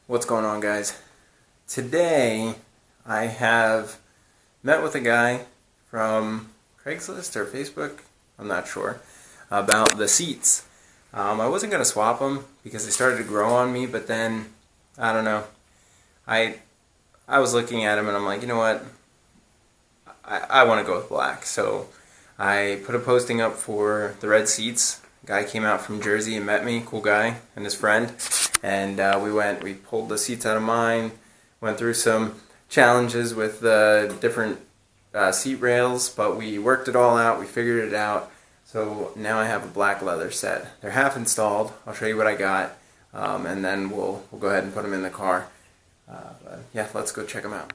What's going on, guys? Today I have met with a guy from Craigslist or Facebook, I'm not sure, about the seats. I wasn't going to swap them because they started to grow on me, but then, I don't know, I was looking at them and I'm like, you know what, I want to go with black. So I put a posting up for the red seats. A guy came out from Jersey and met me, cool guy, and his friend. And we pulled the seats out of mine, went through some challenges with the different seat rails, but we worked it all out, we figured it out. So now I have a black leather set. They're half installed. I'll show you what I got, and then we'll go ahead and put them in the car. But yeah, let's go check them out.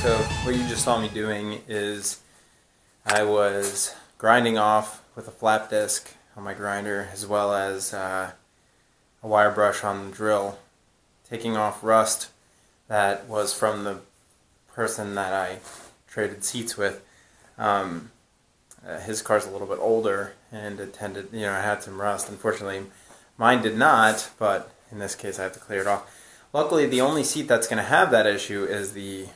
So what you just saw me doing is I was grinding off with a flap disc on my grinder, as well as a wire brush on the drill, taking off rust that was from the person that I traded seats with. His car's a little bit older and it had some rust. Unfortunately, mine did not, but in this case I have to clear it off. Luckily, the only seat that's going to have that issue is the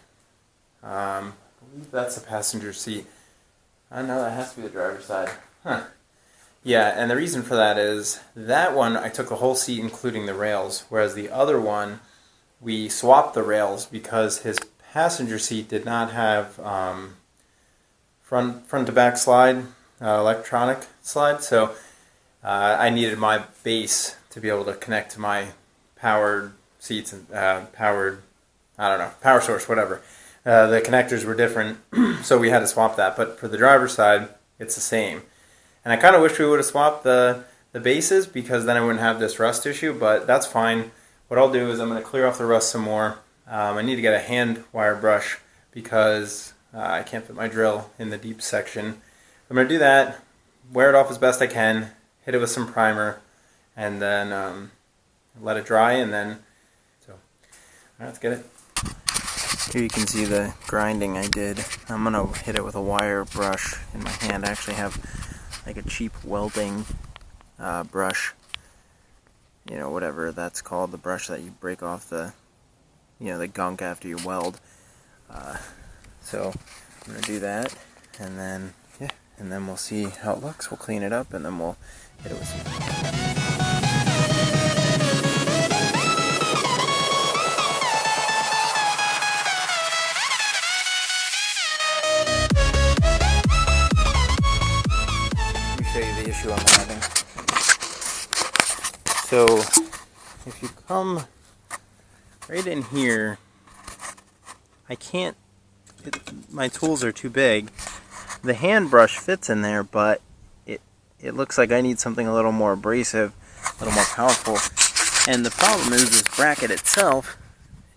I believe that's the passenger seat. I know that has to be the driver's side. Yeah, and the reason for that is that one I took the whole seat including the rails, whereas the other one we swapped the rails because his passenger seat did not have front to back slide, electronic slide, so I needed my base to be able to connect to my powered seats and power source, whatever. The connectors were different, so we had to swap that. But for the driver's side, it's the same. And I kind of wish we would have swapped the bases, because then I wouldn't have this rust issue, but that's fine. What I'll do is I'm going to clear off the rust some more. I need to get a hand wire brush because I can't fit my drill in the deep section. I'm going to do that, wear it off as best I can, hit it with some primer, and then let it dry, and then, all right, let's get it. Here you can see the grinding I did. I'm going to hit it with a wire brush in my hand. I actually have like a cheap welding brush, whatever that's called, the brush that you break off the gunk after you weld. So I'm going to do that, and then we'll see how it looks. We'll clean it up, and then we'll hit it with some... the issue I'm having. So if you come right in here, my tools are too big. The hand brush fits in there, but it looks like I need something a little more abrasive, a little more powerful. And the problem is this bracket itself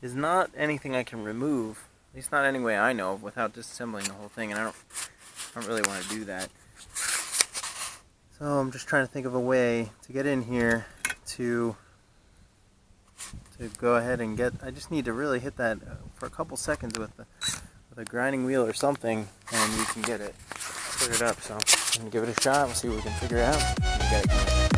is not anything I can remove, at least not any way I know of, without disassembling the whole thing, and I don't really want to do that. So I'm just trying to think of a way to get in here to go ahead and I just need to really hit that for a couple seconds with a grinding wheel or something, and we can get it cleared up. So I'm going to give it a shot. We'll see what we can figure out. We got it going.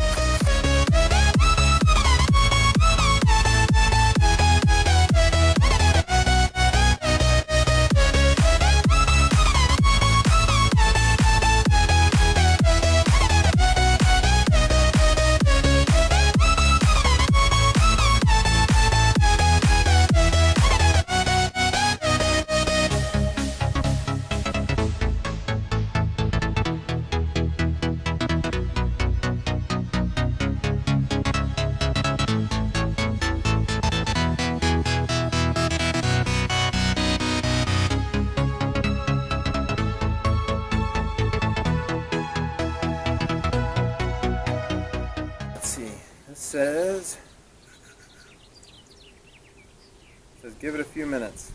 give it a few minutes.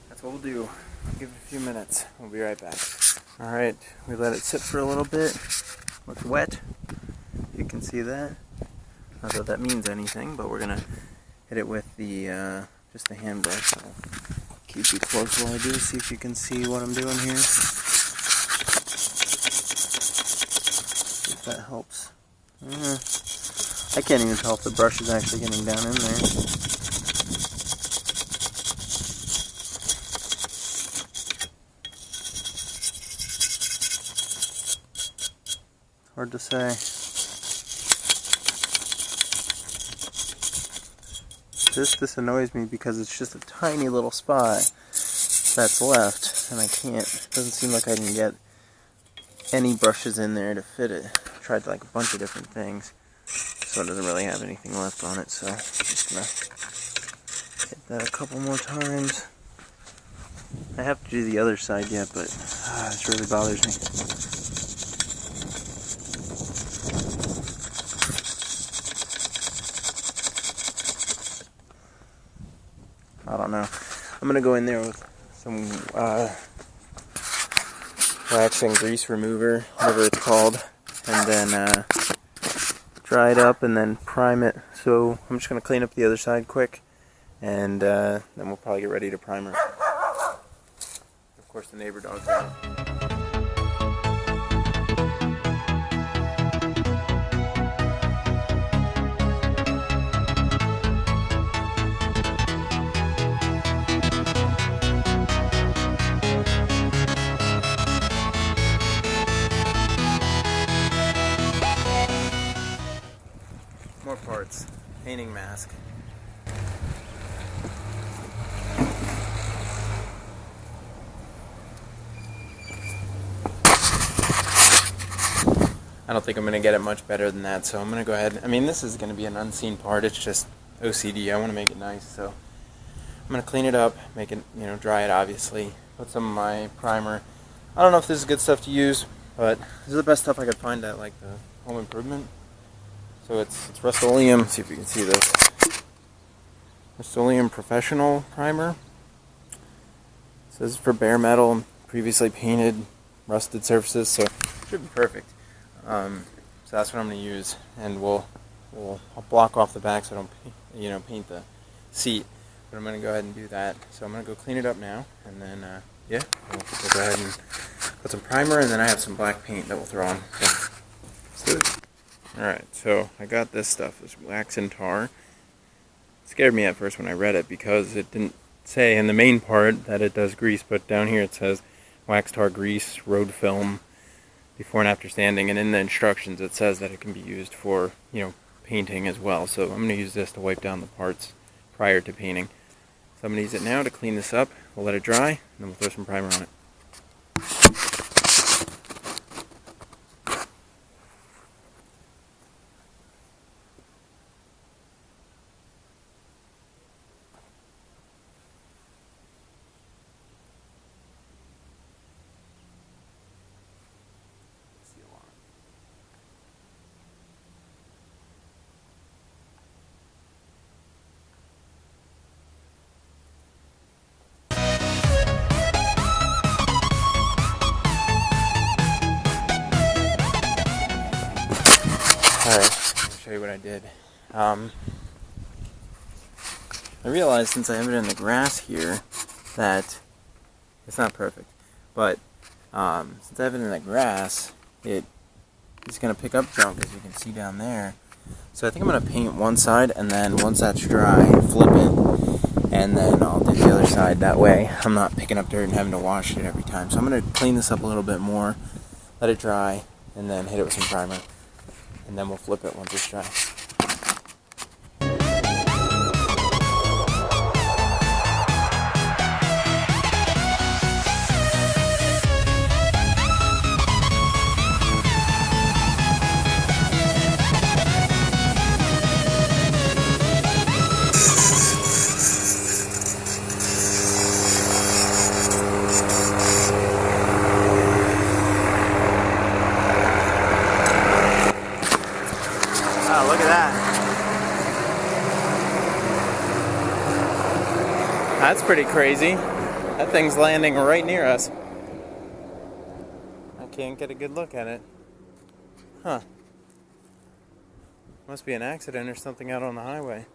That's what we'll do. Give it a few minutes. We'll be right back. Alright, we let it sit for a little bit. Looks wet. You can see that. Not that that means anything, but we're gonna hit it with the just the hand brush. I'll keep you close while I do, see if you can see what I'm doing here. See if that helps. I can't even tell if the brush is actually getting down in there. Hard to say. This annoys me because it's just a tiny little spot that's left, and it doesn't seem like I can get any brushes in there to fit it. I tried like a bunch of different things, so it doesn't really have anything left on it, so I'm just gonna hit that a couple more times. I have to do the other side yet, but this really bothers me. I don't know. I'm gonna go in there with some wax and grease remover, whatever it's called, and then dry it up and then prime it. So I'm just gonna clean up the other side quick, and then we'll probably get ready to primer. Of course, the neighbor dog's out. More parts. Painting mask. I don't think I'm going to get it much better than that, so I'm going to go ahead. I mean, this is going to be an unseen part. It's just OCD. I want to make it nice, so I'm going to clean it up, make it, dry it, obviously. Put some of my primer. I don't know if this is good stuff to use, but this is the best stuff I could find at, like, the Home Improvement. So it's Rust-Oleum. Let's see if you can see this. Rust-Oleum Professional Primer. It says for bare metal, previously painted, rusted surfaces, so it should be perfect. So that's what I'm going to use, and I'll block off the back so I don't, paint the seat. But I'm going to go ahead and do that. So I'm going to go clean it up now, and then we'll go ahead and put some primer, and then I have some black paint that we'll throw on. So, let's do it. Alright, so I got this stuff, this wax and tar. It scared me at first when I read it because it didn't say in the main part that it does grease, but down here it says wax, tar, grease, road film, before and after sanding, and in the instructions it says that it can be used for, painting as well. So I'm going to use this to wipe down the parts prior to painting. So I'm going to use it now to clean this up. We'll let it dry, and then we'll throw some primer on it. Alright, I'll show you what I did. I realized since I have it in the grass here that it's not perfect, but since I have it in the grass, it's going to pick up junk, as you can see down there. So I think I'm going to paint one side, and then once that's dry, flip it, and then I'll do the other side. That way I'm not picking up dirt and having to wash it every time. So I'm going to clean this up a little bit more, let it dry, and then hit it with some primer. And then we'll flip it once it's dry. Look at that. That's pretty crazy. That thing's landing right near us. I can't get a good look at it. Huh. Must be an accident or something out on the highway.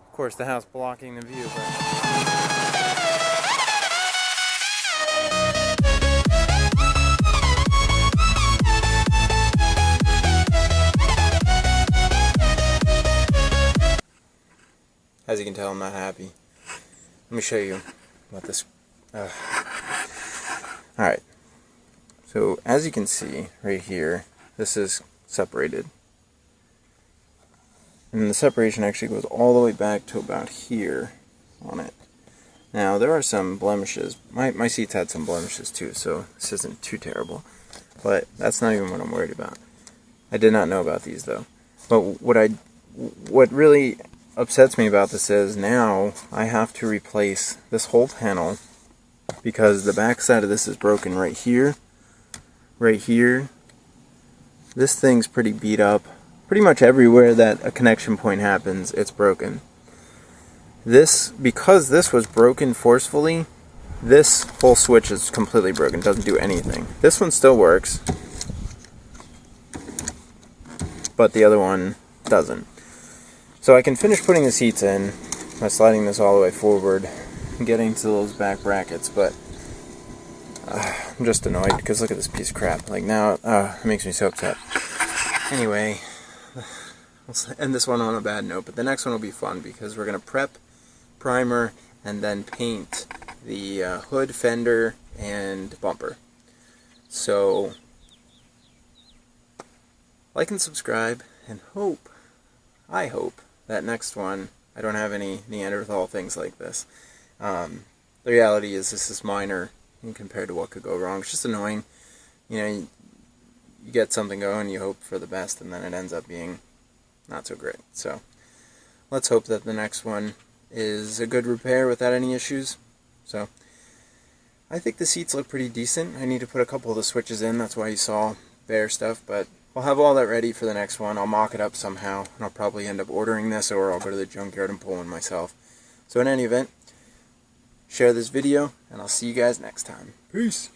Of course, the house blocking the view, but... As you can tell, I'm not happy. Let me show you what this... Alright. So, as you can see, right here, this is separated. And the separation actually goes all the way back to about here on it. Now, there are some blemishes. My seats had some blemishes too, so this isn't too terrible. But that's not even what I'm worried about. I did not know about these, though. But what really upsets me about this is now I have to replace this whole panel because the back side of this is broken right here. Right here. This thing's pretty beat up. Pretty much everywhere that a connection point happens, it's broken. Because this was broken forcefully, this whole switch is completely broken, doesn't do anything. This one still works, but the other one doesn't. So I can finish putting the seats in by sliding this all the way forward and getting to those back brackets, but I'm just annoyed because look at this piece of crap. Like now, it makes me so upset. Anyway, let's end this one on a bad note, but the next one will be fun because we're going to prep, primer, and then paint the hood, fender, and bumper. So, like and subscribe, and I hope, that next one, I don't have any Neanderthal things like this. The reality is this is minor compared to what could go wrong. It's just annoying. You know, you get something going, you hope for the best, and then it ends up being not so great. So, let's hope that the next one is a good repair without any issues. So, I think the seats look pretty decent. I need to put a couple of the switches in, that's why you saw bare stuff, but I'll have all that ready for the next one. I'll mock it up somehow, and I'll probably end up ordering this, or I'll go to the junkyard and pull one myself. So in any event, share this video, and I'll see you guys next time. Peace!